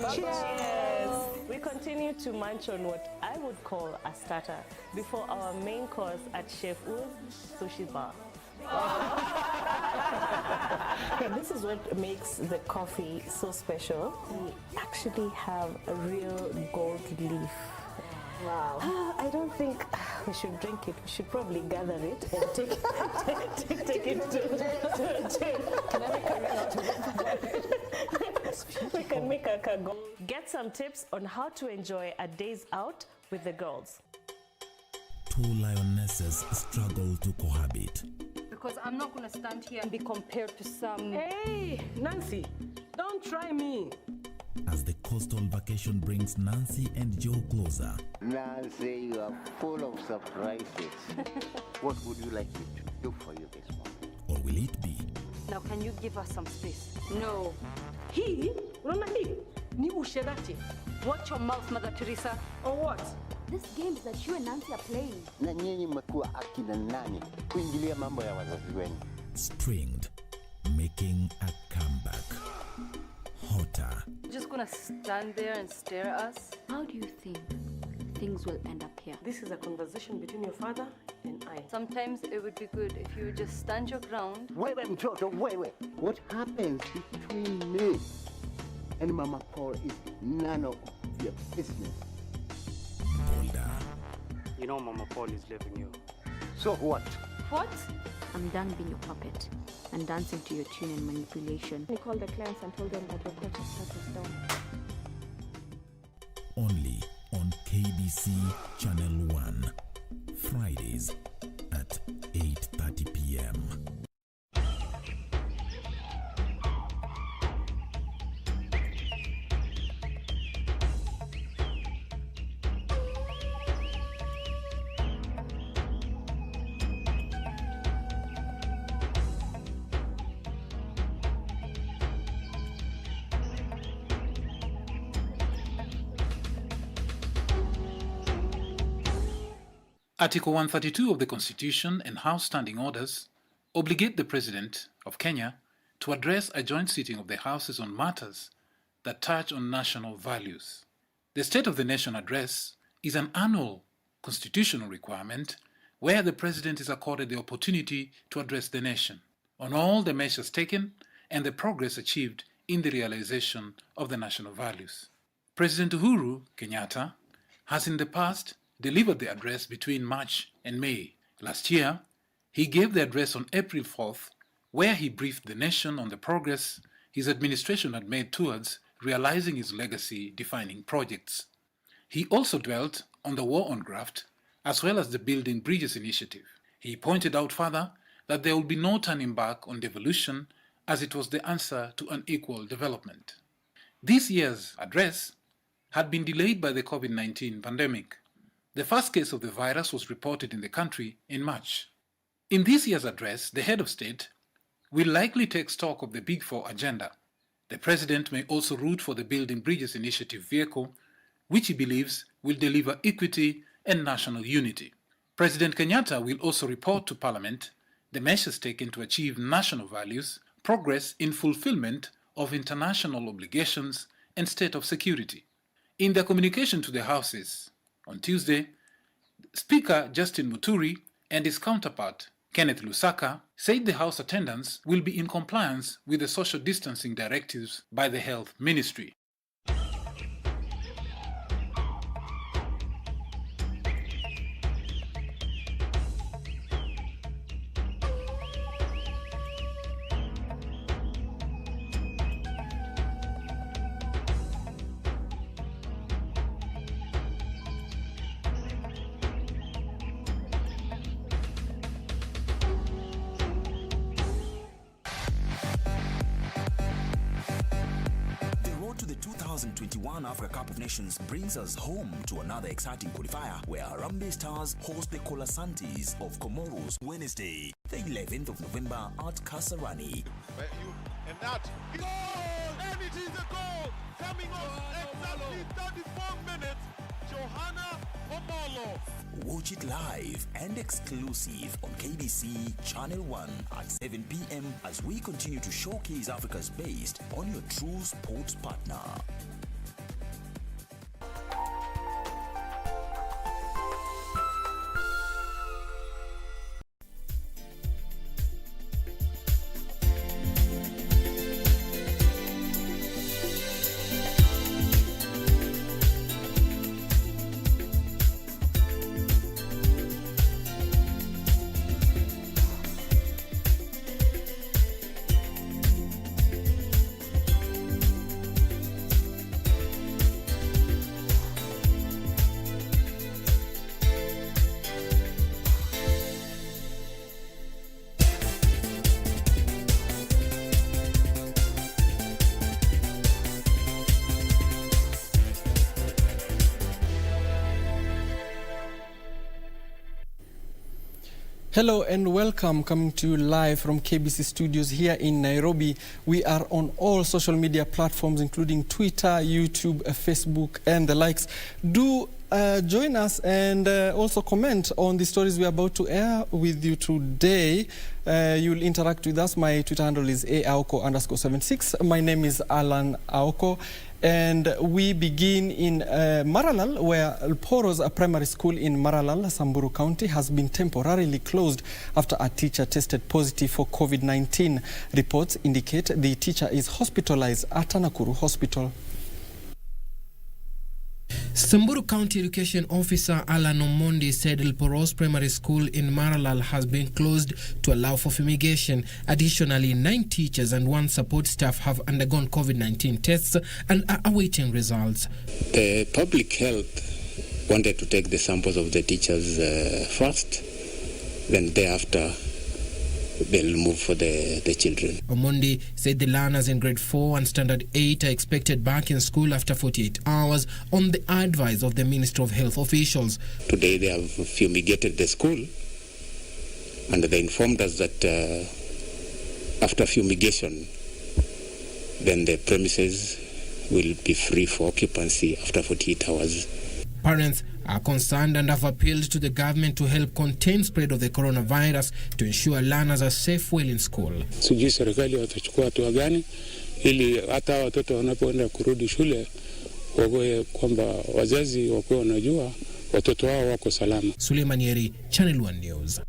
Cheers! We continue to munch on what I would call a starter before our main course at Chef U's Sushi Bar. This is what makes the coffee so special. We actually have a real gold leaf. Wow. I don't think we should drink it. We should probably gather it and take it to Can I make a ring out of it? We can make a cargo. Get some tips on how to enjoy a day's out with the girls. Two lionesses struggle to cohabit. Because I'm not going to stand here and be compared to some... Hey, Nancy, don't try me. As the coastal vacation brings Nancy and Joe closer. Nancy, you are full of surprises. What would you like me to do for you this morning? Or will it be? Now, can you give us some space? No. He? Ni usherati. Watch your mouth, Mother Teresa. Or what? This games that you and Nancy are playing. Na nyinyi mmekuwa akina nani kuingilia mambo ya wazazi wenu? Stringed, making a comeback. Hotter. You're just gonna stand there and stare at us? How do you think things will end up here? This is a conversation between your father and I. Sometimes it would be good if you would just stand your ground. Wait, Mtoto, wait. What happens between me and Mama Paul is none of your business. Bolder. You know Mama Paul is leaving you. So what? What? I'm done being your puppet and dancing to your tune and manipulation. We called the clients and told them that the court has shut us down. Only on KBC Channel 1. Fridays at 8:30 p.m. Article 132 of the Constitution and House Standing Orders obligate the President of Kenya to address a joint sitting of the Houses on matters that touch on national values. The State of the Nation Address is an annual constitutional requirement where the President is accorded the opportunity to address the nation on all the measures taken and the progress achieved in the realization of the national values. President Uhuru Kenyatta has in the past delivered the address between March and May. Last year, he gave the address on April 4th, where he briefed the nation on the progress his administration had made towards realizing his legacy-defining projects. He also dwelt on the war on graft, as well as the Building Bridges initiative. He pointed out further that there will be no turning back on devolution, as it was the answer to unequal development. This year's address had been delayed by the COVID-19 pandemic. The first case of the virus was reported in the country in March. In this year's address, the head of state will likely take stock of the Big Four agenda. The President may also root for the Building Bridges initiative vehicle, which he believes will deliver equity and national unity. President Kenyatta will also report to Parliament the measures taken to achieve national values, progress in fulfillment of international obligations, and state of security. In their communication to the Houses, on Tuesday, Speaker Justin Muturi and his counterpart, Kenneth Lusaka, said the House attendance will be in compliance with the social distancing directives by the Health Ministry. The road to the 2021 Africa Cup of Nations brings us home to another exciting qualifier where Harambee Stars host the Colasantes of Comoros Wednesday, the 11th of November at Kasarani. And that goal! And it is a goal! Coming on exactly 34 minutes, Johanna Omolo. Watch it live and exclusive on KBC Channel 1 at 7 p.m. as we continue to showcase Africa's best on your true sports partner. Hello and welcome, coming to you live from KBC Studios here in Nairobi. We are on all social media platforms, including Twitter, YouTube, Facebook, and the likes. Do join us and also comment on the stories we are about to air with you today. You'll interact with us. My Twitter handle is Aoko_76. My name is Allan Aoko. And we begin in Maralal, where Poro's primary school in Maralal, Samburu County, has been temporarily closed after a teacher tested positive for COVID-19. Reports indicate the teacher is hospitalized at Nakuru Hospital. Samburu County Education Officer Allan said Poro's primary school in Maralal has been closed to allow for fumigation. Additionally, 9 teachers and 1 support staff have undergone COVID-19 tests and are awaiting results. The public health wanted to take the samples of the teachers first, then thereafter they'll move for the children. Omondi said the learners in grade 4 and standard 8 are expected back in school after 48 hours on the advice of the Ministry of Health officials. Today they have fumigated the school, and they informed us that after fumigation, then the premises will be free for occupancy after 48 hours. Parents are concerned and have appealed to the government to help contain spread of the coronavirus to ensure learners are safe while in school. Sijui serikali watachukua hatua gani ili hata watoto wanapoenda kurudi shule wawe kwamba wazazi wakuwa wanajua watoto wao wako salama. Suleiman Yeri, Channel 1 News.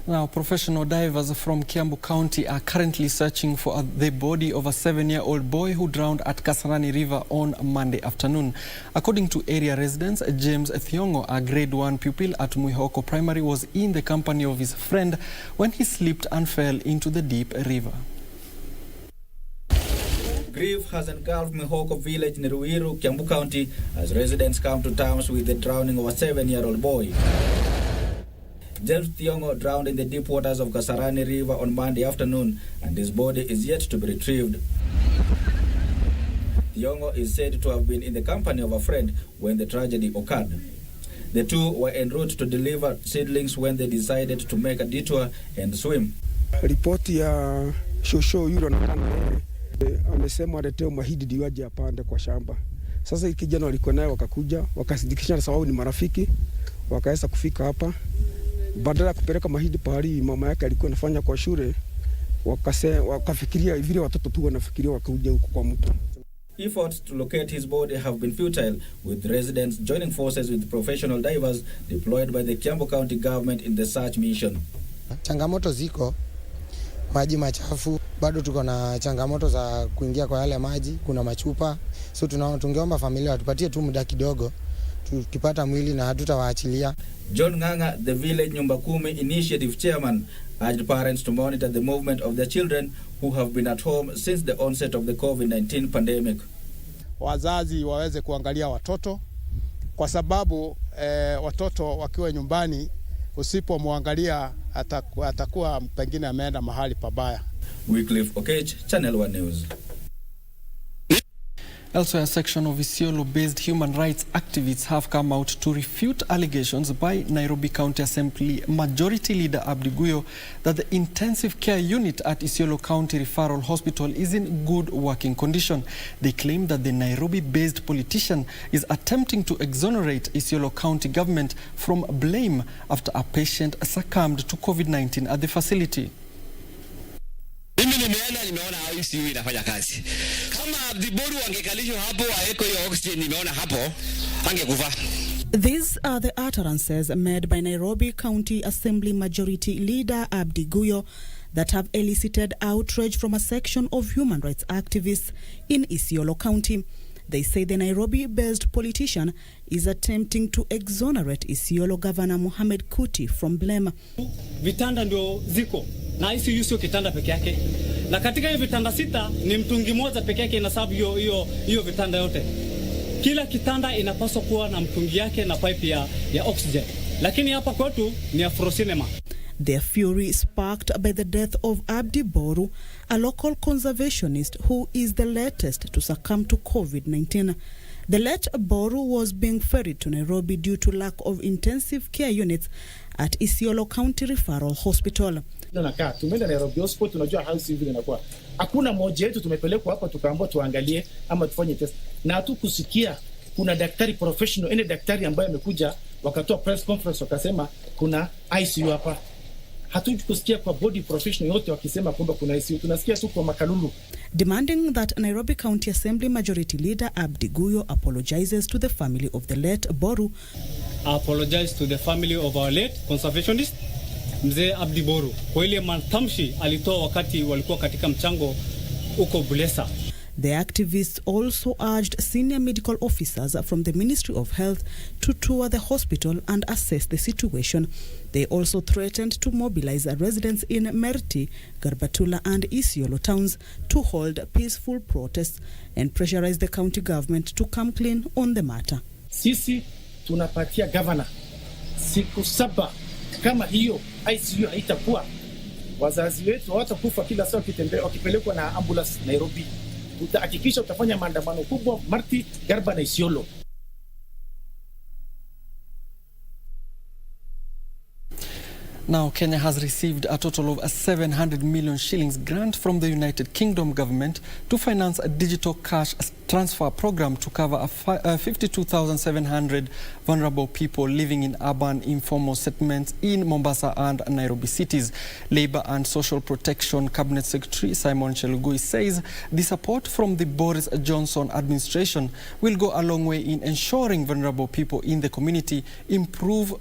Now, professional divers from Kiambu County are currently searching for the body of a 7-year-old boy who drowned at Kasarani River on Monday afternoon. According to area residents, James Thiongo, a grade 1 pupil at Aoko Primary, was in the company of his friend when he slipped and fell into the deep river. Grief has engulfed Aoko village in Ruiru, Kiambu County, as residents come to terms with the drowning of a 7-year-old boy. James Thiongo drowned in the deep waters of Kasarani River on Monday afternoon, and his body is yet to be retrieved. Thiongo is said to have been in the company of a friend when the tragedy occurred. The two were en route to deliver seedlings when they decided to make a detour and swim. Ripoti ya shosho yule amesema aleteo mahidi diwaje apande kwa shamba. Sasa kijana walikuwa naye wakakuja, wakasindikisha sababu ni marafiki, wakaanza kufika hapa. Badala ya kupeleka mahidi pahali mama yake alikuwa anafanya kwa shule, wakafikiria vile watoto tu wanafikiria wakauje huko kwa mtu. Efforts to locate his body have been futile, with residents joining forces with professional divers deployed by the Kiambu County government in the search mission. Changamoto ziko, maji machafu, bado tuko na changamoto za kuingia kwa yale maji, kuna machupa. So tungeomba familia watupatie tu muda kidogo, tukipata mwili na hatutawaachilia. John Nganga, the village Nyumba Kumi initiative chairman, urged parents to monitor the movement of their children who have been at home since the onset of the COVID-19 pandemic. Wazazi waweze kuangalia watoto kwa sababu watoto wakiwa nyumbani usipomwangalia atakuwa pengine ameenda mahali pabaya. Wycliffe Okech, Channel 1 News. Elsewhere, a section of Isiolo-based human rights activists have come out to refute allegations by Nairobi County Assembly Majority Leader Abdi Guyo that the intensive care unit at Isiolo County Referral Hospital is in good working condition. They claim that the Nairobi-based politician is attempting to exonerate Isiolo County government from blame after a patient succumbed to COVID-19 at the facility. Nimeona ICU inafanya kazi. Kama Abdiboru angekalishwa hapo aweko hiyo oxygen nimeona hapo angekufa. These are the utterances made by Nairobi County Assembly Majority Leader Abdi Guyo that have elicited outrage from a section of human rights activists in Isiolo County. They say the Nairobi-based politician is attempting to exonerate Isiolo Governor Mohamed Kuti from blame. Vitanda ndio ziko na ICU sio kitanda peke yake, na katika hiyo vitanda 6 ni mtungi moja peke yake inasabu hiyo vitanda yote. Kila kitanda inapaswa kuwa na mtungi yake na pipe ya oxygen, lakini hapa kwetu ni afrocinema. Their fury sparked by the death of Abdi Boru, a local conservationist who is the latest to succumb to COVID-19. The late Boru was being ferried to Nairobi due to lack of intensive care units at Isiolo County Referral Hospital. Tumeenda Nairobi Hospital, tunajua house hivi inakuwa. Hakuna mmoja wetu tumepelekwa hapa tukaambiwa tuangalie ama tufanye test. Na hatukusikia kuna daktari professional, daktari ambaye amekuja wakatoa press conference wakasema kuna ICU hapa. Hatukusikia kwa body professional yote wakisema kwamba kuna ICU. Tunasikia tu kwa makalulu. Demanding that Nairobi County Assembly Majority Leader Abdi Guyo apologizes to the family of the late Boru. I apologize to the family of our late conservationist Mzee Abdi Boru kwa ile matamshi alitoa wakati walikuwa katika mchango uko Bulesa. The activists also urged senior medical officers from the Ministry of Health to tour the hospital and assess the situation. They also threatened to mobilize residents in Merti, Garbatula and Isiolo towns to hold peaceful protests and pressurize the county government to come clean on the matter. Sisi tunapatia governor siku 7 kama hiyo ICU haitakuwa, wazazi wetu hawatakufa kila saa wakipelekwa na ambulance Nairobi. Utahakikisha utafanya maandamano kubwa Marti, Garba na Isiolo. Now, Kenya has received a total of 700 million shillings grant from the United Kingdom government to finance a digital cash transfer program to cover 52,700 vulnerable people living in urban informal settlements in Mombasa and Nairobi cities. Labour and Social Protection Cabinet Secretary Simon Chelugui says the support from the Boris Johnson administration will go a long way in ensuring vulnerable people in the community improve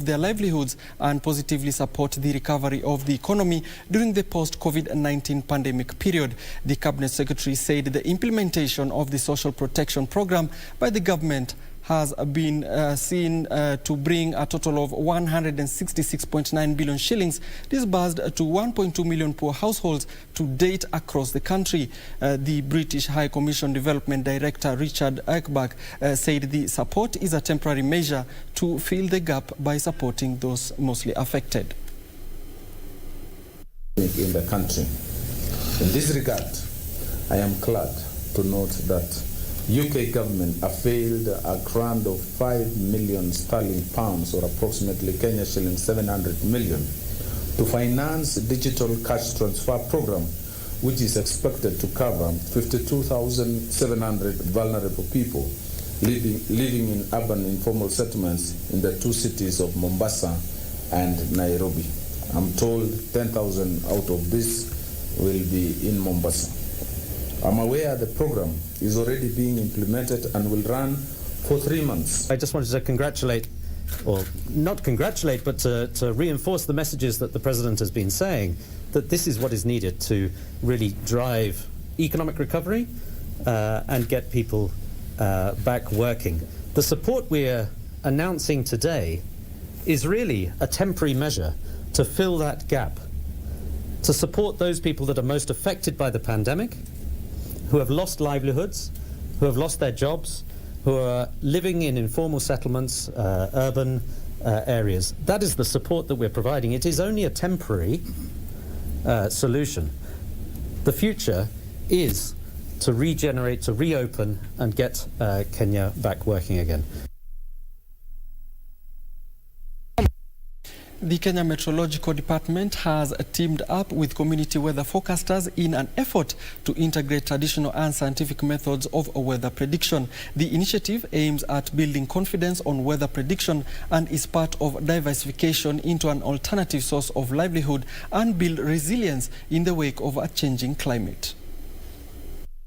their livelihoods and positively support the recovery of the economy during the post-COVID-19 pandemic period. The Cabinet Secretary said the implementation of the social protection program by the government has been seen to bring a total of 166.9 billion shillings disbursed to 1.2 million poor households to date across the country. The British High Commission Development Director Richard Ekbach said the support is a temporary measure to fill the gap by supporting those mostly affected. In the country. In this regard, I am glad to note that UK government availed a grant of 5 million sterling pounds, or approximately Kenya shillings 700 million, to finance a digital cash transfer program, which is expected to cover 52,700 vulnerable people living in urban informal settlements in the two cities of Mombasa and Nairobi. I'm told 10,000 out of this will be in Mombasa. I'm aware the program is already being implemented and will run for 3 months. I just wanted to congratulate, or not congratulate, but to reinforce the messages that the President has been saying, that this is what is needed to really drive economic recovery and get people back working. The support we're announcing today is really a temporary measure to fill that gap, to support those people that are most affected by the pandemic, who have lost livelihoods, who have lost their jobs, who are living in informal settlements, urban areas. That is the support that we're providing. It is only a temporary solution. The future is to regenerate, to reopen and get Kenya back working again. The Kenya Meteorological Department has teamed up with community weather forecasters in an effort to integrate traditional and scientific methods of weather prediction. The initiative aims at building confidence on weather prediction and is part of diversification into an alternative source of livelihood and build resilience in the wake of a changing climate.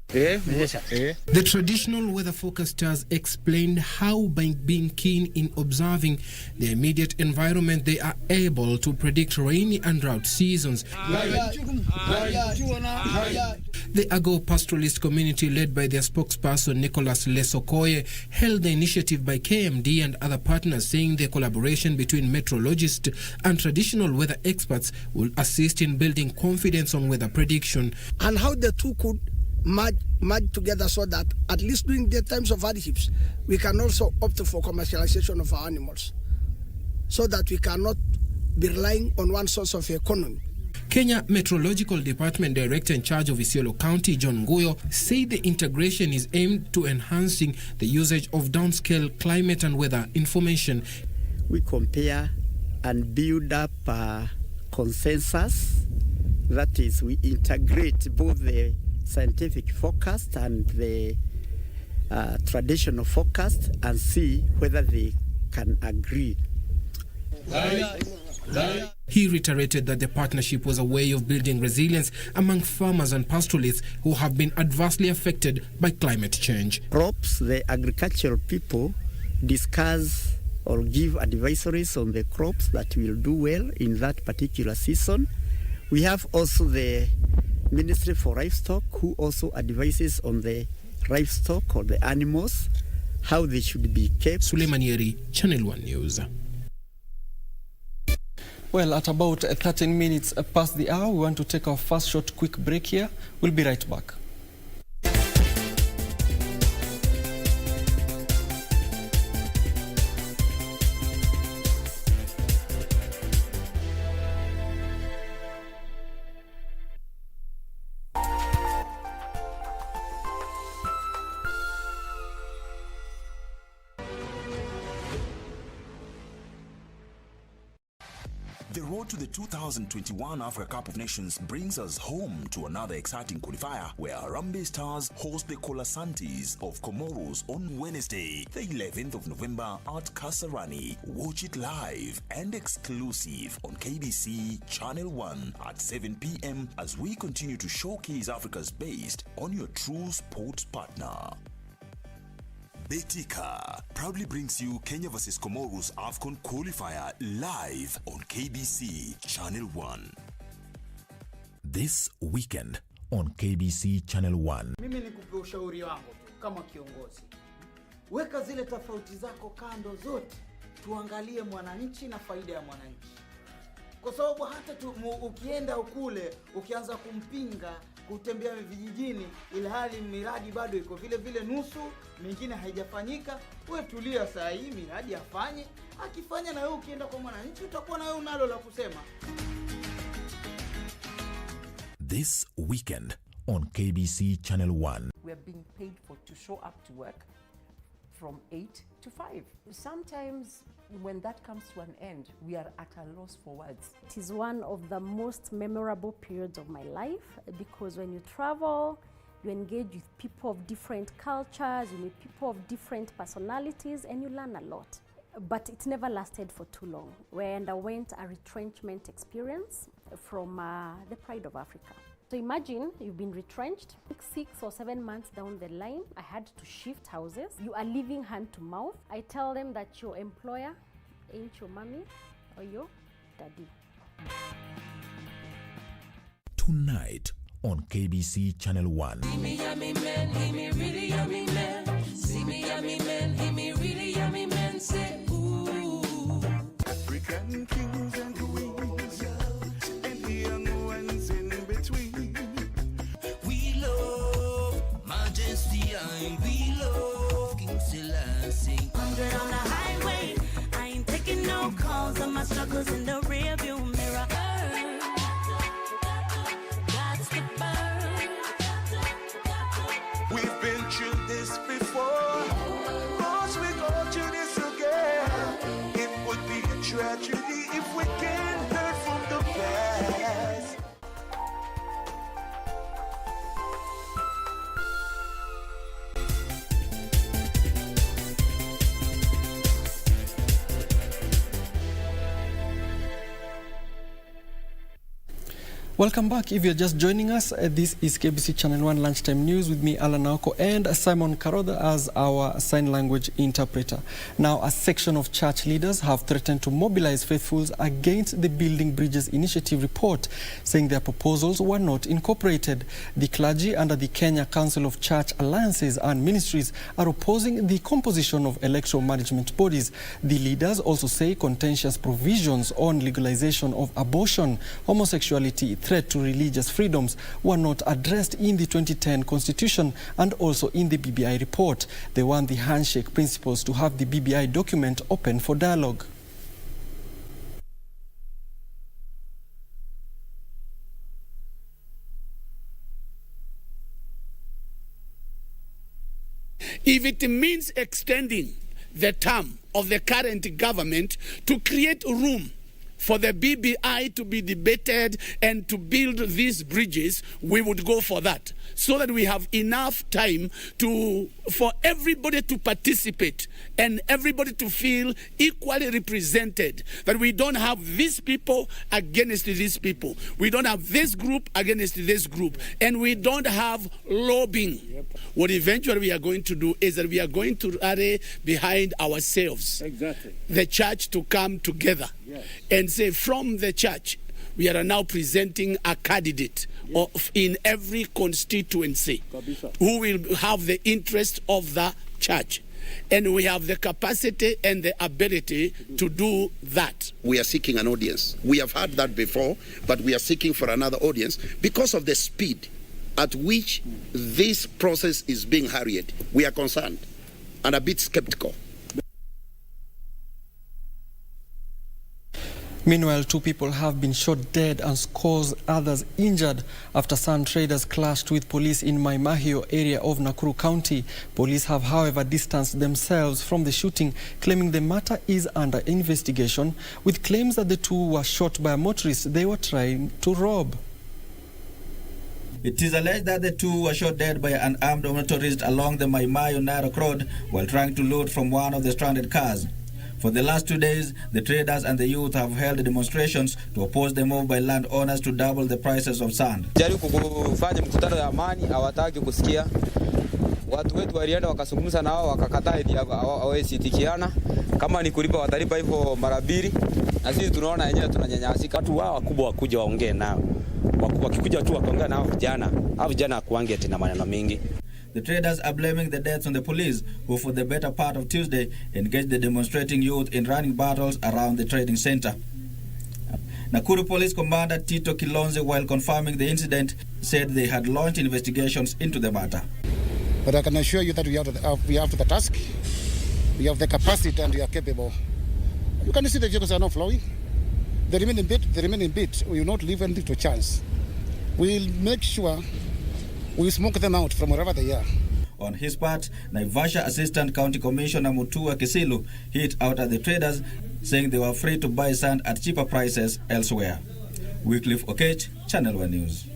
The traditional weather forecasters explained how by being keen in observing the immediate environment they are able to predict rainy and drought seasons. The agro-pastoralist community led by their spokesperson Nicholas Lesokoye hailed the initiative by KMD and other partners, saying the collaboration between meteorologists and traditional weather experts will assist in building confidence on weather prediction. And how the two could merge together so that at least during the times of hardships, we can also opt for commercialization of our animals so that we cannot be relying on one source of economy. Kenya Meteorological Department Director in charge of Isiolo County, John Nguyo, said the integration is aimed to enhancing the usage of downscale climate and weather information. We compare and build up a consensus. That is, we integrate both the scientific forecast and the traditional forecast and see whether they can agree. He reiterated that the partnership was a way of building resilience among farmers and pastoralists who have been adversely affected by climate change. Crops, the agricultural people discuss or give advisories on the crops that will do well in that particular season. We have also the Ministry for Livestock, who also advises on the livestock or the animals, how they should be kept. Suleiman Yeri, Channel 1 News. Well, at about 13 minutes past the hour, we want to take our first short quick break here. We'll be right back. The road to the 2021 Africa Cup of Nations brings us home to another exciting qualifier where Harambee Stars host the Colasantes of Comoros on Wednesday, the 11th of November at Kasarani. Watch it live and exclusive on KBC Channel 1 at 7 p.m. as we continue to showcase Africa's best on your true sports partner. Betika proudly brings you Kenya vs Comoros AFCON qualifier live on KBC Channel 1. This weekend on KBC Channel 1. Mimi nikupe ushauri wangu tu kama kiongozi. Weka zile tofauti zako kando zote. Tuangalie mwananchi na faida ya mwananchi. Kwa sababu hata ukienda ukule, ukianza kumpinga, kutembea vijijini, ilhali miradi bado iko vile vile nusu, mingine haijafanyika, wewe tulia saa hii miradi afanye, akifanya na wewe ukienda kwa mwananchi utakuwa na wewe unalo la kusema. This weekend on KBC Channel 1. We are being paid to show up to work from 8 to 5. Sometimes when that comes to an end, we are at a loss for words. It is one of the most memorable periods of my life because when you travel, you engage with people of different cultures, you meet people of different personalities, and you learn a lot. But it never lasted for too long. We underwent a retrenchment experience from the Pride of Africa. So imagine you've been retrenched 6 or 7 months down the line. I had to shift houses. You are living hand to mouth. I tell them that your employer ain't your mommy or your daddy. Tonight on KBC Channel 1. See me yummy man, he me really yummy man. See me yummy man, he me really yummy man. Say ooh. African kings and queens and the young ones in between. We love Majesty and we love King Selassie. 100 on the highway, I ain't taking no calls on my struggles in the rearview mirror. That's the burn. We've been through this before. Cause we go through this again. It would be a tragedy if we can't learn from the past. Welcome back. If you're just joining us, this is KBC Channel 1 Lunchtime News with me, Allan, Aoko, and Simon Karodha as our sign language interpreter. Now, a section of church leaders have threatened to mobilize faithfuls against the Building Bridges Initiative report, saying their proposals were not incorporated. The clergy under the Kenya Council of Church Alliances and Ministries are opposing the composition of electoral management bodies. The leaders also say contentious provisions on legalization of abortion, homosexuality, threat to religious freedoms were not addressed in the 2010 Constitution and also in the BBI report. They want the handshake principles to have the BBI document open for dialogue. If it means extending the term of the current government to create room for the BBI to be debated and to build these bridges, we would go for that, so that we have enough time for everybody to participate and everybody to feel equally represented, that we don't have these people against these people, we don't have this group against this group, and we don't have lobbying. What eventually we are going to do is that we are going to rally behind ourselves, the church, to come together and say, from the church, we are now presenting a candidate in every constituency who will have the interest of the church. And we have the capacity and the ability to do that. We are seeking an audience. We have had that before, but we are seeking for another audience because of the speed at which this process is being hurried. We are concerned and a bit skeptical. Meanwhile, 2 people have been shot dead and scores others injured after sand traders clashed with police in Maimahio area of Nakuru County. Police have, however, distanced themselves from the shooting, claiming the matter is under investigation, with claims that the 2 were shot by a motorist they were trying to rob. It is alleged that the 2 were shot dead by an armed motorist along the Maimayo Narok Road while trying to load from one of the stranded cars. For the last 2 days, the traders and the youth have held demonstrations to oppose the move by landowners to double the prices of sand. Jaribu kufanya mkutano ya amani, hawataki kusikia. Watu wetu walienda wakazungumza nao wakakataa ili hawawezitikiana. Kama ni kulipa watalipa hivyo mara 2. Na sisi tunaona yenyewe tunanyanyasika. Watu wao wakubwa wakuja waongee nao. Wakikuja tu wakaongea nao vijana. Hao vijana hakuange tena maneno mengi. The traders are blaming the deaths on the police, who for the better part of Tuesday engaged the demonstrating youth in running battles around the trading center. Nakuru Police Commander Tito Kilonze, while confirming the incident, said they had launched investigations into the matter. But I can assure you that we are up to the task, we have the capacity, and we are capable. You can see the vehicles are not flowing. The remaining bit, we will not leave anything to chance. We will make sure we smoke them out from wherever they are. On his part, Naivasha Assistant County Commissioner Mutua Kisilu hit out at the traders, saying they were free to buy sand at cheaper prices elsewhere. Wycliffe Okech, Channel 1 News.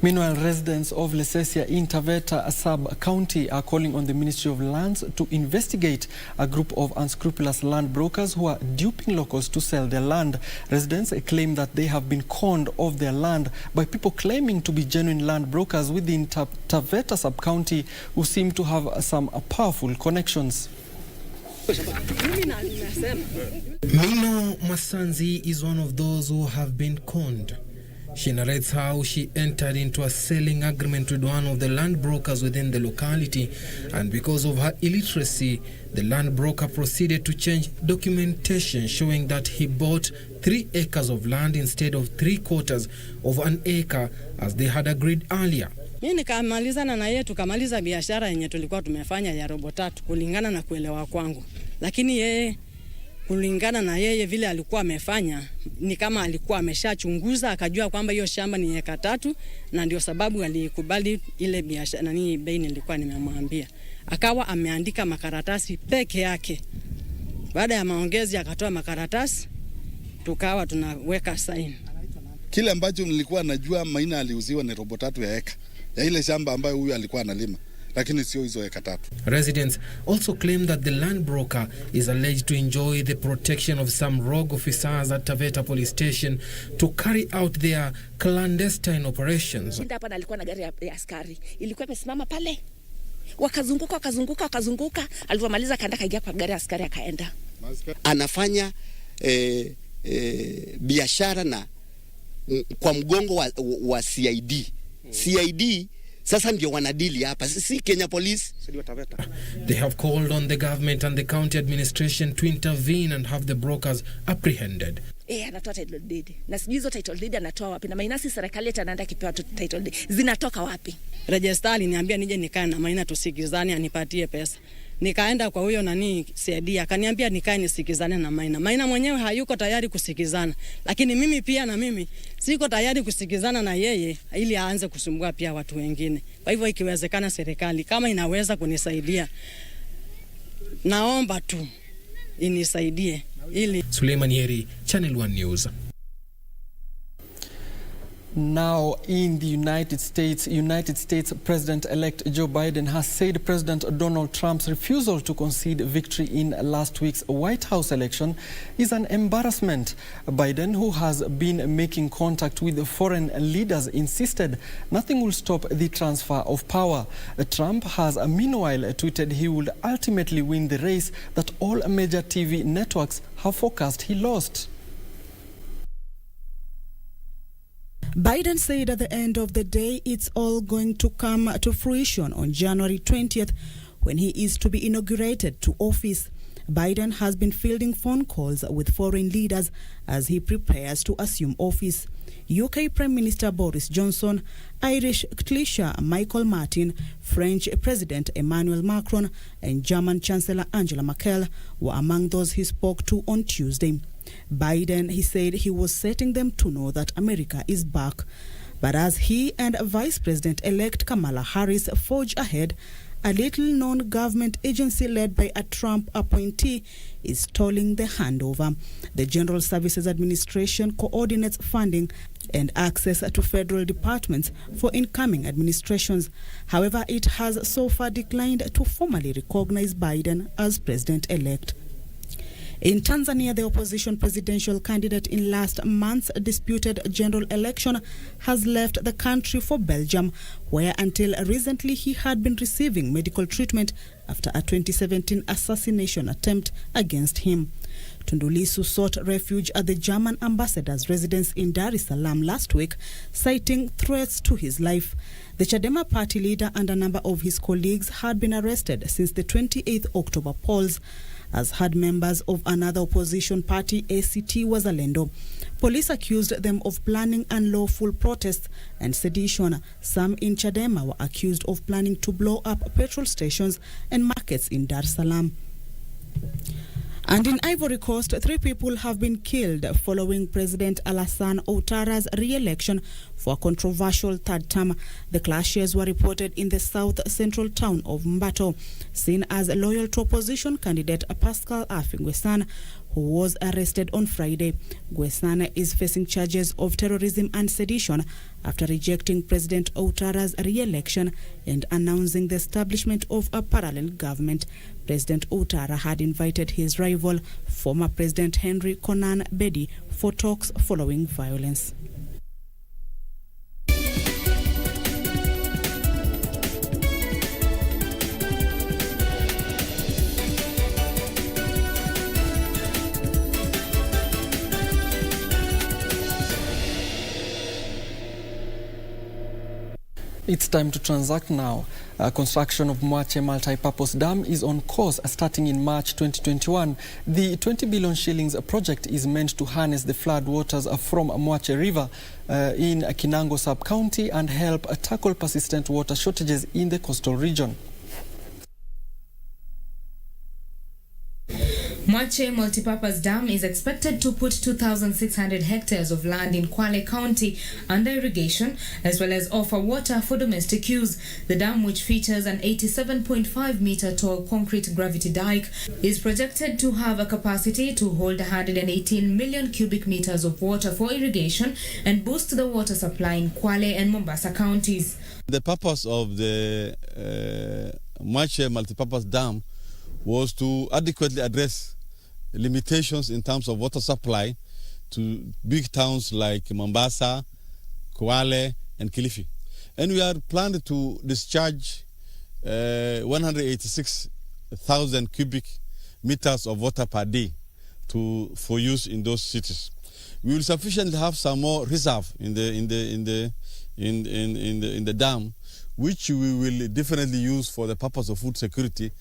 Meanwhile, residents of Lesesia in Taveta sub-county are calling on the Ministry of Lands to investigate a group of unscrupulous land brokers who are duping locals to sell their land. Residents claim that they have been conned of their land by people claiming to be genuine land brokers within Taveta sub-county who seem to have some powerful connections. Mino Masanzi is one of those who have been conned. She narrates how she entered into a selling agreement with one of the land brokers within the locality, and because of her illiteracy, the land broker proceeded to change documentation showing that he bought 3 acres of land instead of 3/4 of an acre as they had agreed earlier. Mimi nikamalizana na yeye, tukamaliza biashara yenye tulikuwa tumefanya ya robo 3 kulingana na kuelewa kwangu, lakini yeye kulingana na yeye vile alikuwa amefanya ni kama alikuwa ameshachunguza akajua kwamba hiyo shamba ni eka 3, na ndio sababu alikubali ile biashara nani bei nilikuwa nimemwambia. Akawa ameandika makaratasi peke yake. Baada ya maongezi akatoa makaratasi, tukawa tunaweka sign. Kile ambacho nilikuwa najua Maina aliuziwa ni robo 3 ya eka ya ile shamba ambayo huyu alikuwa analima, lakini sio hizo eka 3. Residents also claim that the land broker is alleged to enjoy the protection of some rogue officers at Taveta police station to carry out their clandestine operations. Hapa alikuwa na gari ya askari, ilikuwa imesimama pale, wakazunguka, alipomaliza kaenda kaingia kwa gari ya askari akaenda. Anafanya biashara na kwa mgongo wa CID. CID sasa ndio wanadili hapa, si Kenya Police. They have called on the government and the county administration to intervene and have the brokers apprehended. Anatoa title deed. Na sijui hizo title deed anatoa wapi? Na Mainasi serikali anaenda kipewa title deed. Zinatoka wapi? Register aliniambia nije nikae na Maina tusikizane anipatie pesa. nikaenda kwa huyo nani CID akaniambia nikae nisikizane na Maina. Maina mwenyewe hayuko tayari kusikizana, lakini mimi pia na mimi siko tayari kusikizana na yeye ili aanze kusumbua pia watu wengine. Kwa hivyo ikiwezekana serikali kama inaweza kunisaidia, naomba tu inisaidie ili. Suleiman Yeri, Channel 1 News. Now in the United States President-elect Joe Biden has said President Donald Trump's refusal to concede victory in last week's White House election is an embarrassment. Biden, who has been making contact with foreign leaders, insisted nothing will stop the transfer of power. Trump has meanwhile tweeted he would ultimately win the race that all major TV networks have forecast he lost. Biden said at the end of the day it's all going to come to fruition on January 20th when he is to be inaugurated to office. Biden has been fielding phone calls with foreign leaders as he prepares to assume office. UK Prime Minister Boris Johnson, Irish Taoiseach Michael Martin, French President Emmanuel Macron, and German Chancellor Angela Merkel were among those he spoke to on Tuesday. Biden, he said he was setting them to know that America is back. But as he and Vice President-elect Kamala Harris forge ahead, a little-known government agency led by a Trump appointee is stalling the handover. The General Services Administration coordinates funding and access to federal departments for incoming administrations. However, it has so far declined to formally recognize Biden as president-elect. In Tanzania, the opposition presidential candidate in last month's disputed general election has left the country for Belgium, where until recently he had been receiving medical treatment after a 2017 assassination attempt against him. Tundu Lissu sought refuge at the German ambassador's residence in Dar es Salaam last week, citing threats to his life. The Chadema party leader and a number of his colleagues had been arrested since the 28th October polls, as had members of another opposition party, ACT Wazalendo. Police accused them of planning unlawful protests and sedition. Some in Chadema were accused of planning to blow up petrol stations and markets in Dar es Salaam. And in Ivory Coast, 3 people have been killed following President Alassane Ouattara's re-election for a controversial third term. The clashes were reported in the south-central town of Mbato, seen as loyal to opposition candidate Pascal Affi N'Guessan, who was arrested on Friday. N'Guessan is facing charges of terrorism and sedition after rejecting President Ouattara's re-election and announcing the establishment of a parallel government. President Ouattara had invited his rival, former President Henry Konan Bedi, for talks following violence. It's time to transact now. Construction of Mwache multi-purpose dam is on course starting in March 2021. The 20 billion shillings project is meant to harness the flood waters from Mwache River in Kinango sub-county and help tackle persistent water shortages in the coastal region. Mwache Multipurpose Dam is expected to put 2,600 hectares of land in Kwale County under irrigation, as well as offer water for domestic use. The dam, which features an 87.5 meter tall concrete gravity dike, is projected to have a capacity to hold 118 million cubic meters of water for irrigation and boost the water supply in Kwale and Mombasa counties. The purpose of the Mwache Multipurpose Dam was to adequately address limitations in terms of water supply to big towns like Mombasa, Kwale, and Kilifi. And we are planning to discharge 186,000 cubic meters of water per day for use in those cities. We will sufficiently have some more reserve in the dam, which we will definitely use for the purpose of food security.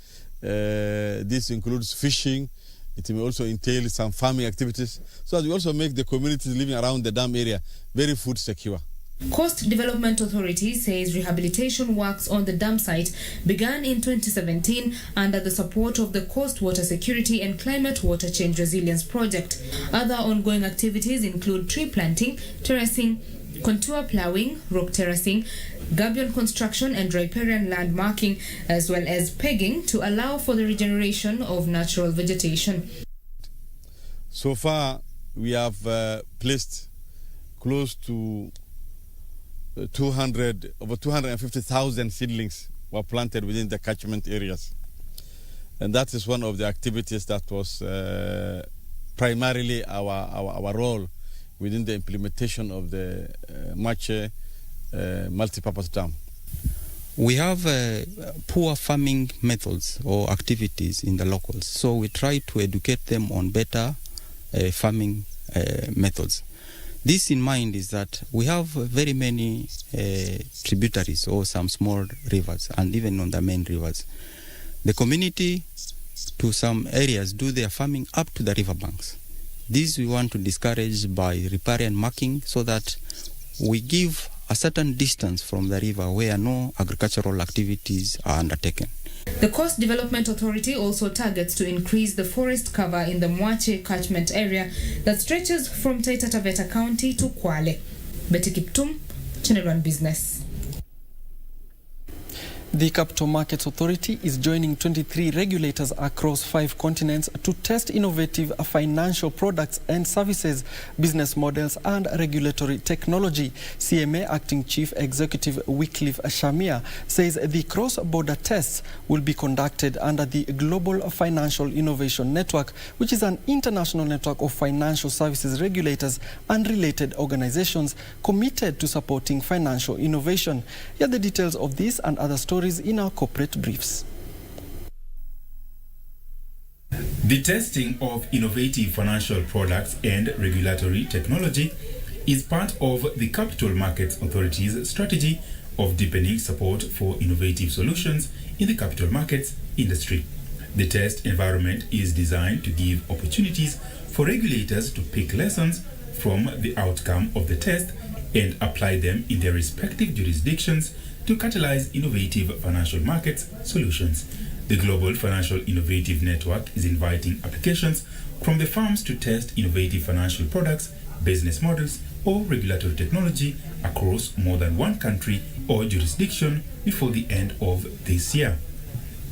This includes fishing. It may also entail some farming activities, so that we also make the communities living around the dam area very food secure. Coast Development Authority says rehabilitation works on the dam site began in 2017 under the support of the Coast Water Security and Climate Water Change Resilience Project. Other ongoing activities include tree planting, terracing, contour ploughing, rock terracing, gabion construction and riparian land marking, as well as pegging to allow for the regeneration of natural vegetation. So far, we have placed close to over 250,000 seedlings were planted within the catchment areas. And that is one of the activities that was primarily our role within the implementation of the Mwache multipurpose dam. We have poor farming methods or activities in the locals, so we try to educate them on better farming methods. This in mind is that we have very many tributaries or some small rivers, and even on the main rivers. The community to some areas do their farming up to the riverbanks. This we want to discourage by riparian marking so that we give a certain distance from the river where no agricultural activities are undertaken. The Coast Development Authority also targets to increase the forest cover in the Mwache catchment area that stretches from Taita Taveta County to Kwale. Betty Kiptum, Channel 1 Business. The Capital Markets Authority is joining 23 regulators across 5 continents to test innovative financial products and services, business models and regulatory technology. CMA Acting Chief Executive Wycliffe Shamia says the cross-border tests will be conducted under the Global Financial Innovation Network, which is an international network of financial services regulators and related organizations committed to supporting financial innovation. Here are the details of this and other stories in our corporate briefs. The testing of innovative financial products and regulatory technology is part of the Capital Markets Authority's strategy of deepening support for innovative solutions in the capital markets industry. The test environment is designed to give opportunities for regulators to pick lessons from the outcome of the test and apply them in their respective jurisdictions to catalyze innovative financial markets solutions. The Global Financial Innovative Network is inviting applications from the firms to test innovative financial products, business models, or regulatory technology across more than one country or jurisdiction before the end of this year.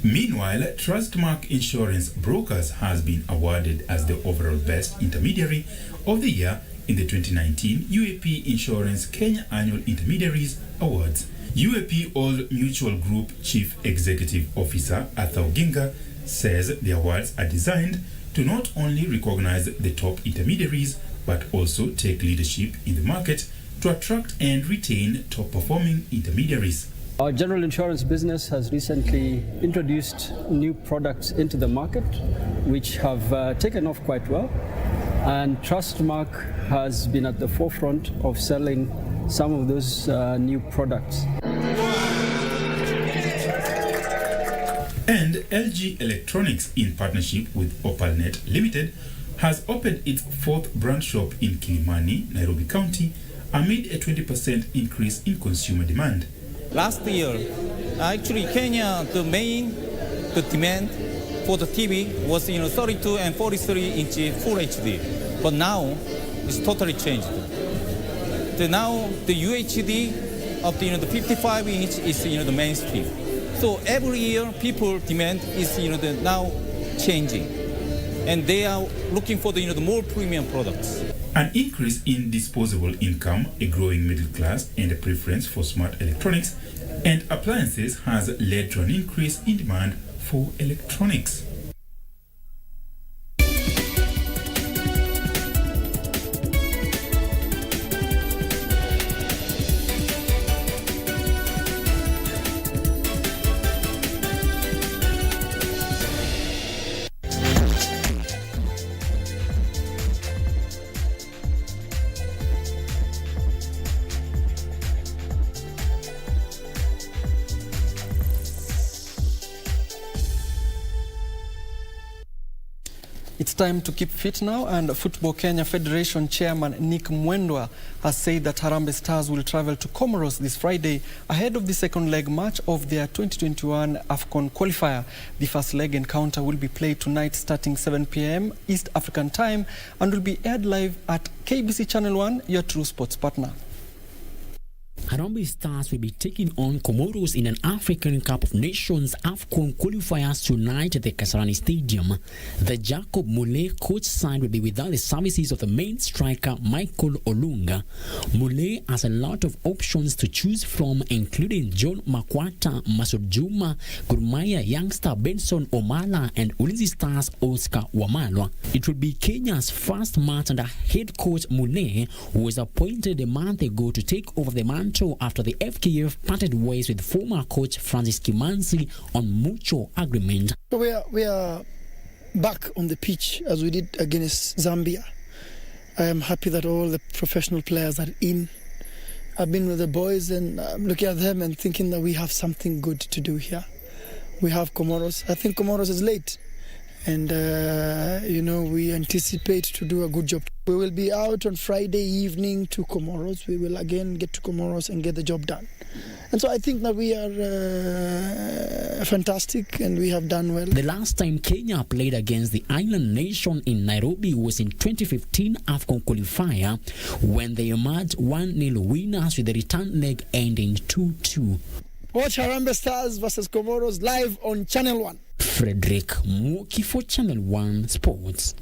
Meanwhile, Trustmark Insurance Brokers has been awarded as the overall best intermediary of the year in the 2019 UAP Insurance Kenya Annual Intermediaries Awards. UAP Old Mutual Group Chief Executive Officer Arthur Oginga says the awards are designed to not only recognize the top intermediaries but also take leadership in the market to attract and retain top-performing intermediaries. Our general insurance business has recently introduced new products into the market which have taken off quite well, and Trustmark has been at the forefront of selling some of those new products. And LG Electronics, in partnership with OpalNet Limited, has opened its 4th brand shop in Kilimani, Nairobi County, amid a 20% increase in consumer demand. Last year, actually Kenya, the demand for the TV was 32 and 43 inch full HD, but now it's totally changed. Now the UHD of the 55 inch is the mainstream. So every year people demand is now changing, and they are looking for the more premium products. An increase in disposable income, a growing middle class, and a preference for smart electronics and appliances has led to an increase in demand for electronics. It's time to keep fit now, and Football Kenya Federation Chairman Nick Mwendwa has said that Harambee Stars will travel to Comoros this Friday ahead of the second leg match of their 2021 AFCON qualifier. The first leg encounter will be played tonight starting 7 p.m. East African time and will be aired live at KBC Channel 1, your true sports partner. Harambee Stars will be taking on Comoros in an African Cup of Nations AFCON qualifiers tonight at the Kasarani Stadium. The Jacob Mule coach side will be without the services of the main striker Michael Olunga. Mule has a lot of options to choose from, including John Makwata, Masud Juma, Gurmaya youngster Benson Omala, and Ulinzi Stars Oscar Wamalwa. It will be Kenya's first match under head coach Mule, who was appointed a month ago to take over the mantle after the FKF parted ways with former coach Francis Kimanzi on mutual agreement. We are back on the pitch as we did against Zambia. I am happy that all the professional players are in. I've been with the boys and I'm looking at them and thinking that we have something good to do here. We have Comoros. I think Comoros is late. And, we anticipate to do a good job. We will be out on Friday evening to Comoros. We will again get to Comoros and get the job done. And so I think that we are fantastic and we have done well. The last time Kenya played against the island nation in Nairobi was in 2015 AFCON qualifier, when they emerged 1-0 winners with the return leg ending 2-2. Watch Harambee Stars versus Comoros live on Channel 1. Frederick Mwoki for Channel 1 Sports.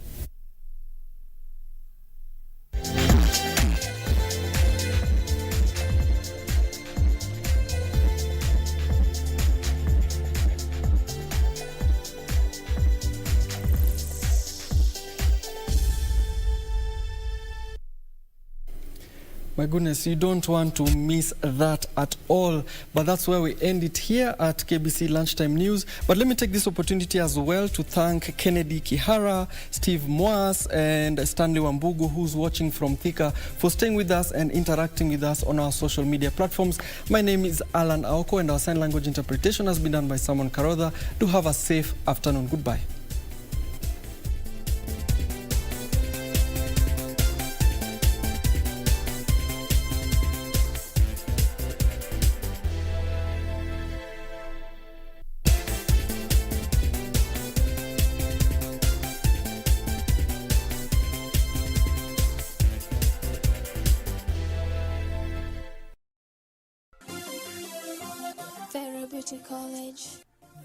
My goodness, you don't want to miss that at all. But that's where we end it here at KBC Lunchtime News. But let me take this opportunity as well to thank Kennedy Kihara, Steve Mwas, and Stanley Wambugu, who's watching from Thika, for staying with us and interacting with us on our social media platforms. My name is Allan Aoko, and our sign language interpretation has been done by Simon Karodha. Do have a safe afternoon. Goodbye.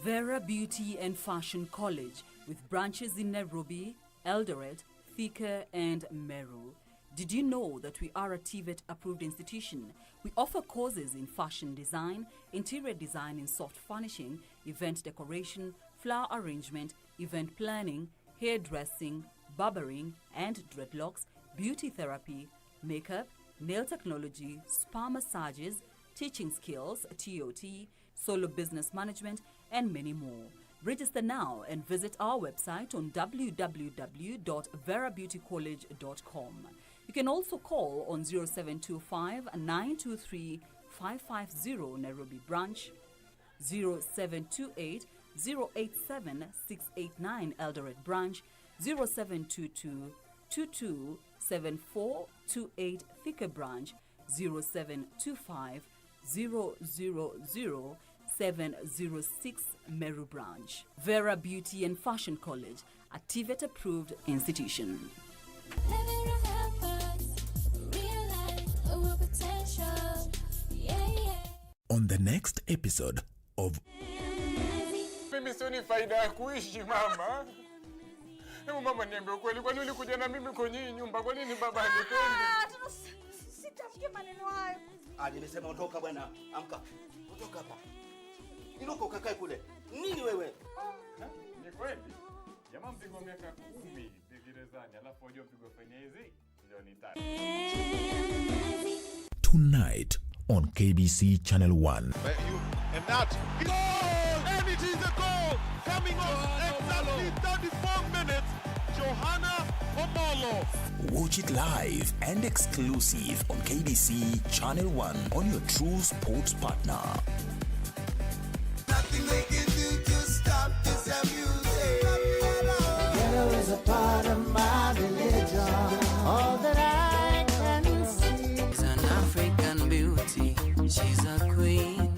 Vera Beauty and Fashion College, with branches in Nairobi, Eldoret, Thika, and Meru. Did you know that we are a Taveta approved institution? We offer courses in fashion design, interior design in soft furnishing, event decoration, flower arrangement, event planning, hairdressing, barbering and dreadlocks, beauty therapy, makeup, nail technology, spa massages, teaching skills, TOT, solo business management, and many more. Register now and visit our website on www.verabeautycollege.com. You can also call on 0725 923 550 Nairobi branch, 0728 087 689 Eldoret branch, 0722 227428 Thika branch, 0725 000 706 Meru branch. Vera Beauty and Fashion College, a Taveta approved institution. On the next episode of Mimi sioni faida ya kuishi mama. Hebu mama niambie ukweli, kwa nini ulikuja na mimi kwenye hii nyumba? Kwa nini baba hanipendi? Sitafikia maneno hayo. Nimesema ondoka bwana. Amka. Ondoka hapa. Inuka ukakae kule. Nini wewe? Ni kweli. Jamaa mpigo miaka 10 gerezani, alafu wajua mpigo fanya hizi milioni 3. Tonight on KBC Channel 1. And that goal! And it is a goal! Coming on exactly 34 minutes, Johanna Omolo. Watch it live and exclusive on KBC Channel 1 on your true sports partner. Nothing they can do to stop this music. Yellow is a part of my religion. All that I can see is an African beauty. She's a queen.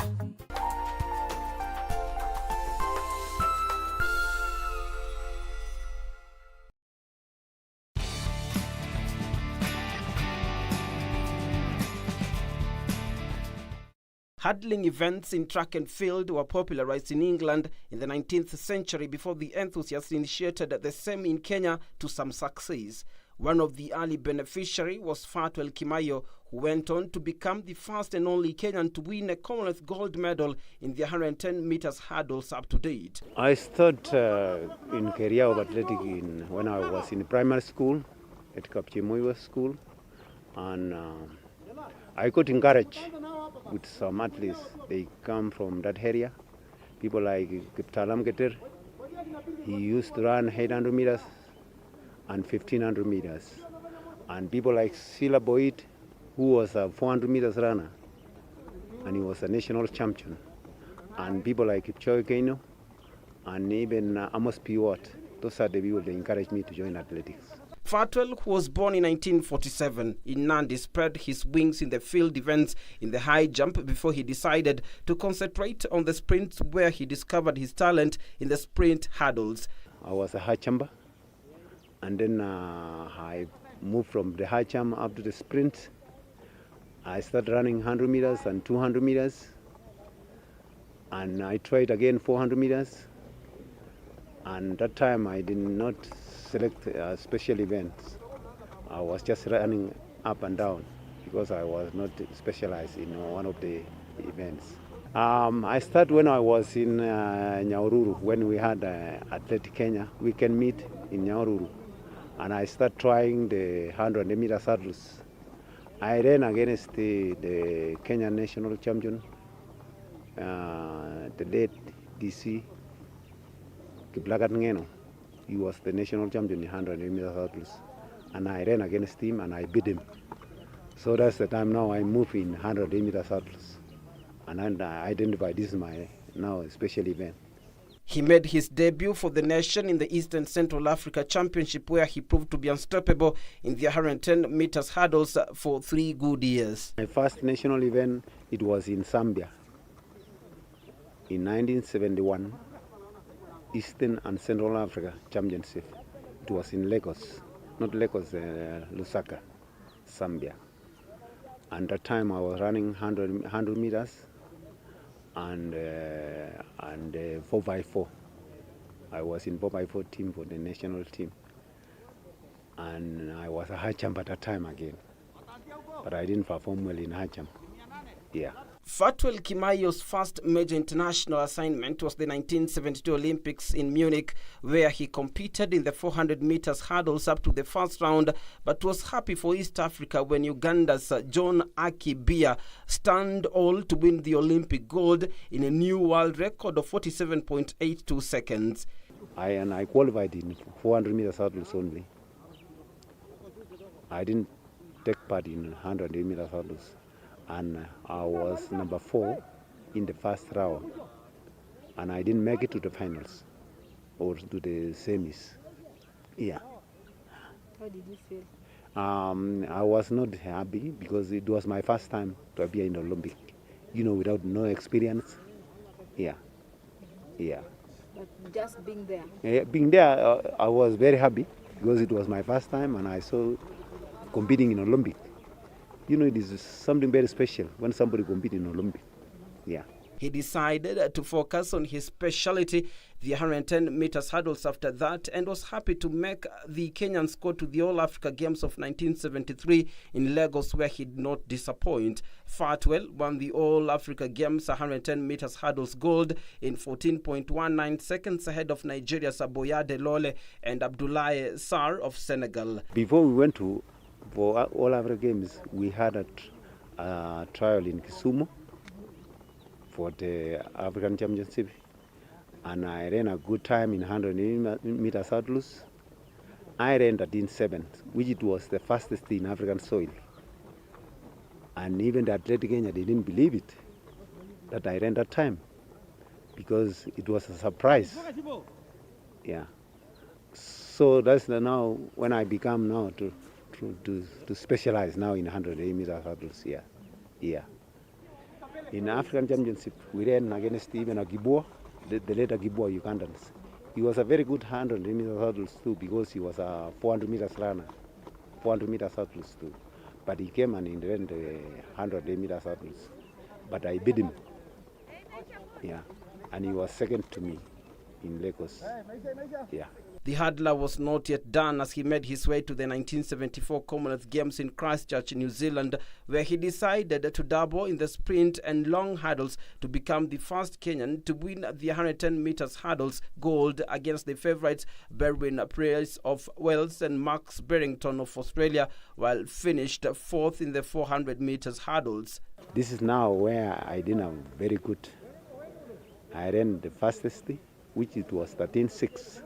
Hurdling events in track and field were popularized in England in the 19th century before the enthusiasts initiated the same in Kenya to some success. One of the early beneficiaries was Fatwell Kimayo, who went on to become the first and only Kenyan to win a Commonwealth gold medal in the 110 meters hurdles up to date. I started in career of athletics when I was in primary school at Kapchimuiwa School, and I got encouraged with some athletes. They come from that area. People like Kiptalam Keter, he used to run 800 meters and 1500 meters. And people like Sila Boyd, who was a 400 meters runner, and he was a national champion. And people like Kipchoge Keino, and even Amos Piwat. Those are the people that encouraged me to join athletics. Fatwell, who was born in 1947 in Nandi, spread his wings in the field events in the high jump before he decided to concentrate on the sprints, where he discovered his talent in the sprint hurdles. I was a high jumper, and then I moved from the high jump up to the sprint. I started running 100 meters and 200 meters, and I tried again 400 meters. And that time I did not select special events. I was just running up and down because I was not specialized in one of the events. I started when I was in Nyahururu, when we had Athletic Kenya weekend meet in Nyahururu. And I started trying the 100 meter hurdles. I ran against the Kenyan national champion, the late DC Kiplagat Ngeno. He was the national champion in 100 meter hurdles, and I ran against him and I beat him. So that's the time now I move in 100 meter hurdles, and I identify this is my now special event. He made his debut for the nation in the East and Central Africa Championship, where he proved to be unstoppable in the 110 meters hurdles for 3 good years. My first national event, it was in Zambia in 1971. Eastern and Central Africa Championship. It was in Lagos, not Lagos, Lusaka, Zambia. And that time I was running 100 meters and 4x4. I was in 4x4 team for the national team. And I was a high jump at that time again. But I didn't perform well in high jump. Yeah. Fatwell Kimayo's first major international assignment was the 1972 Olympics in Munich, where he competed in the 400 meters hurdles up to the first round, but was happy for East Africa when Uganda's John Aki Bia stunned all to win the Olympic gold in a new world record of 47.82 seconds. I qualified in 400 meters hurdles only. I didn't take part in 100 meters hurdles. And I was number 4 in the first round, and I didn't make it to the finals or to the semis. Yeah. How did you feel? I was not happy because it was my first time to appear in the Olympic, without no experience. Yeah. But just being there? Yeah, being there, I was very happy because it was my first time and I saw competing in Olympic. It is something very special when somebody competes in Olympic. Yeah. He decided to focus on his specialty, the 110 meters hurdles after that, and was happy to make the Kenyan squad to the All-Africa Games of 1973 in Lagos, where he did not disappoint. Fatwell won the All-Africa Games 110 meters hurdles gold in 14.19 seconds ahead of Nigeria's Aboyade Lole and Abdoulaye Sarr of Senegal. Before we went for All Africa Games, we had a trial in Kisumu for the African Championship, and I ran a good time in 100 meters hurdles. I ran 13.7, which it was the fastest in African soil. And even the Athletic Kenya didn't believe it, that I ran that time, because it was a surprise. Yeah. So that's now when I become now to specialize now in 100 meter hurdles. Yeah. In African Championship, we ran against even Agibua, the later Agibua Ugandans. He was a very good 100 meter hurdles too, because he was a 400 meters runner, 400 meters hurdles too. But he came and he ran the 100 meters hurdles. But I beat him. Yeah, and he was second to me in Lagos. Yeah. The hurdler was not yet done as he made his way to the 1974 Commonwealth Games in Christchurch, New Zealand, where he decided to double in the sprint and long hurdles to become the first Kenyan to win the 110 meters hurdles gold against the favourites Berwin Price of Wales and Max Barrington of Australia, while finished fourth in the 400 meters hurdles. This is now where I did a very good. I ran the fastest, which it was 13.6.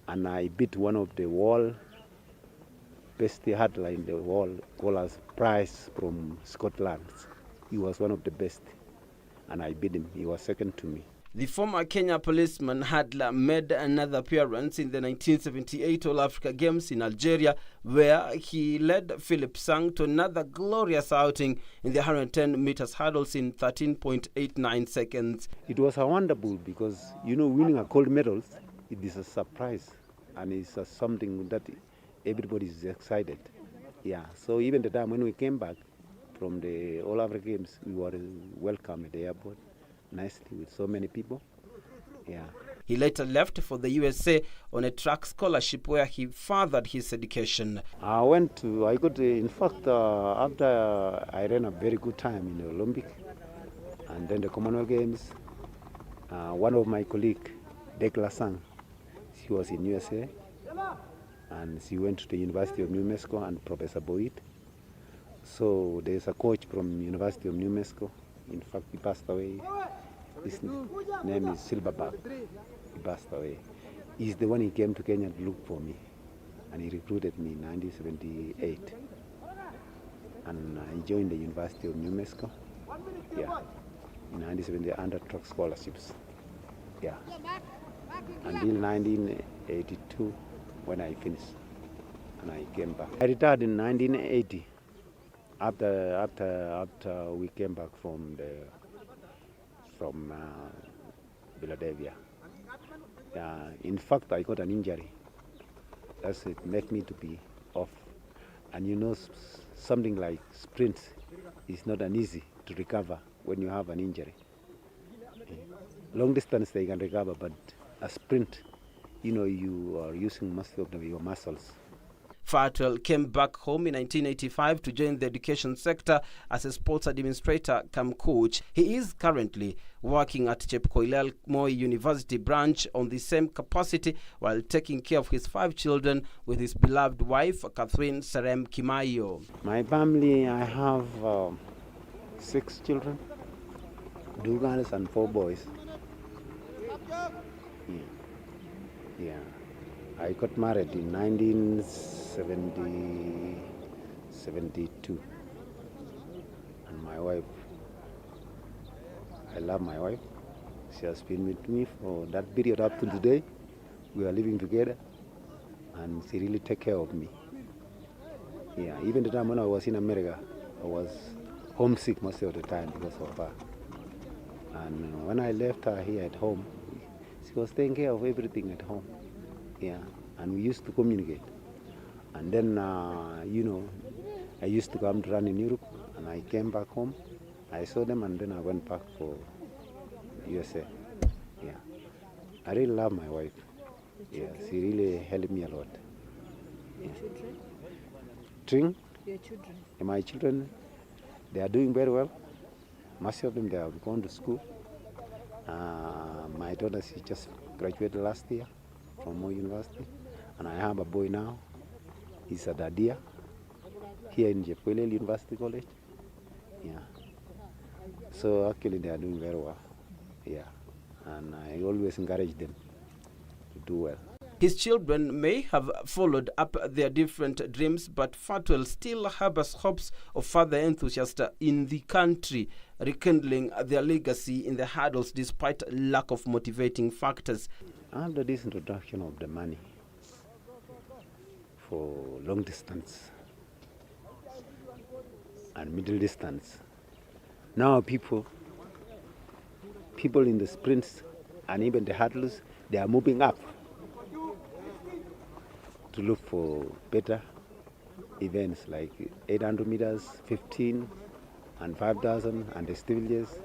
And I beat one of the world best hurdler in the world, called Price from Scotland. He was one of the best, and I beat him. He was second to me. The former Kenya policeman hurdler made another appearance in the 1978 All Africa Games in Algeria, where he led Philip Sang to another glorious outing in the 110 meters hurdles in 13.89 seconds. It was a wonderful because, winning a gold medal, it is a surprise, and it's something that everybody is excited. Yeah, so even the time when we came back from the All Africa Games, we were welcome at the airport nicely with so many people. Yeah. He later left for the USA on a track scholarship where he furthered his education. In fact, after I ran a very good time in the Olympic and then the Commonwealth Games, one of my colleagues, Dekla Sang, she was in USA and she went to the University of New Mexico and Professor Boyd. So there's a coach from University of New Mexico. In fact, he passed away. His name is Silverback. He passed away. He's the one who came to Kenya to look for me, and he recruited me in 1978. And I joined the University of New Mexico. Yeah, in 1970 under track scholarships. Yeah, until 1982 when I finished, and I came back. I retired in 1980. After we came back from Philadelphia. In fact, I got an injury. That's it, made me to be off. And something like sprint is not an easy to recover when you have an injury. Long distance they can recover, but a sprint, you are using most of your muscles. Fatwell came back home in 1985 to join the education sector as a sports administrator cum coach. He is currently working at Chepkoilel Moi University branch on the same capacity while taking care of his 5 children with his beloved wife, Catherine Serem Kimayo. My family, I have 6 children, 2 girls and 4 boys. Yeah. I got married in 1972, and my wife, I love my wife. She has been with me for that period up to today. We are living together, and she really take care of me. Yeah, even the time when I was in America, I was homesick most of the time because of her. And when I left her here at home, she was taking care of everything at home. Yeah, and we used to communicate. And then, I used to come to run in Europe, and I came back home. I saw them, and then I went back for USA. Yeah, I really love my wife. Yeah, she really helped me a lot. Yeah. Your children? My children, they are doing very well. Most of them, they have gone to school. My daughter, she just graduated last year from Moi University, and I have a boy now. He's at Adia here in Chepkoilel University College. Yeah. So actually they are doing very well. Yeah. And I always encourage them to do well. His children may have followed up their different dreams, but Fatwell still harbors hopes of further enthusiasts in the country, rekindling their legacy in the hurdles despite lack of motivating factors. After this introduction of the money for long distance and middle distance, now people in the sprints and even the hurdles, they are moving up to look for better events like 800 meters, 15 and 5,000 and the stages.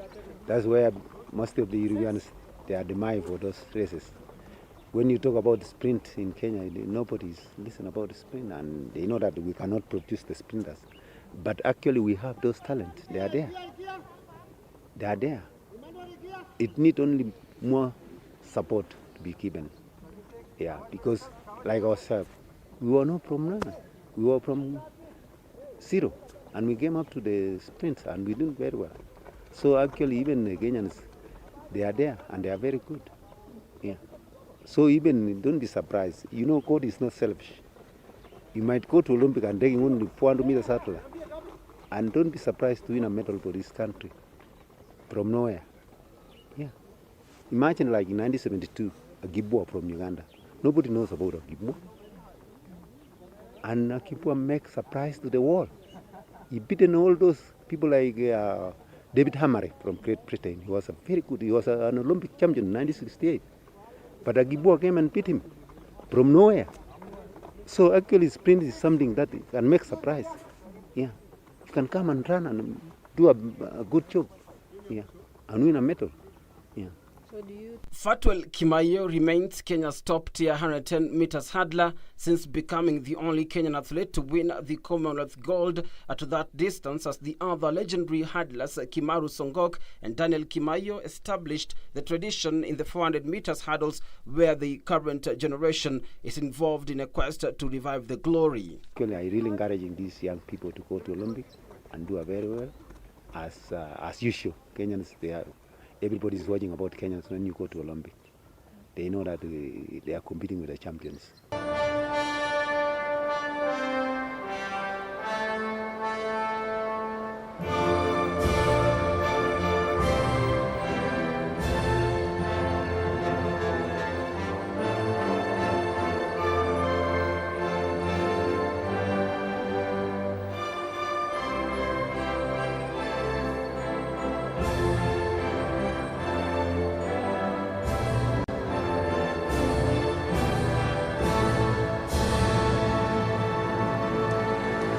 That's where most of the Europeans, they are demanding for those races. When you talk about the sprint in Kenya, nobody's listen about the sprint, and they know that we cannot produce the sprinters. But actually we have those talents. They are there. They are there. It needs only more support to be given. Yeah, because like ourselves, we were not from none. We were from zero, and we came up to the sprints, and we did very well. So actually, even the Kenyans, they are there, and they are very good. Yeah. So even don't be surprised. You know, God is not selfish. You might go to Olympic and taking only 400 meters hurdle, and don't be surprised to win a medal for this country from nowhere. Yeah. Imagine like in 1972, a Gibwa from Uganda. Nobody knows about a Gibwa. And Akipua makes surprise to the world. He beaten all those people like David Hamare from Great Britain. He was a very good. He was an Olympic champion in 1968. But Agibua came and beat him from nowhere. So actually, sprint is something that can make surprise. Yeah, you can come and run and do a good job. Yeah, and win a medal. Yeah. Fatwell Kimayo remains Kenya's top-tier 110 meters hurdler since becoming the only Kenyan athlete to win the Commonwealth gold at that distance, as the other legendary hurdlers Kimaru Songok and Daniel Kimayo established the tradition in the 400 meters hurdles, where the current generation is involved in a quest to revive the glory. Actually, I really encouraging these young people to go to Olympics and do very well. As usual, Kenyans, everybody is watching about Kenyans when you go to Olympics. They know that they are competing with the champions.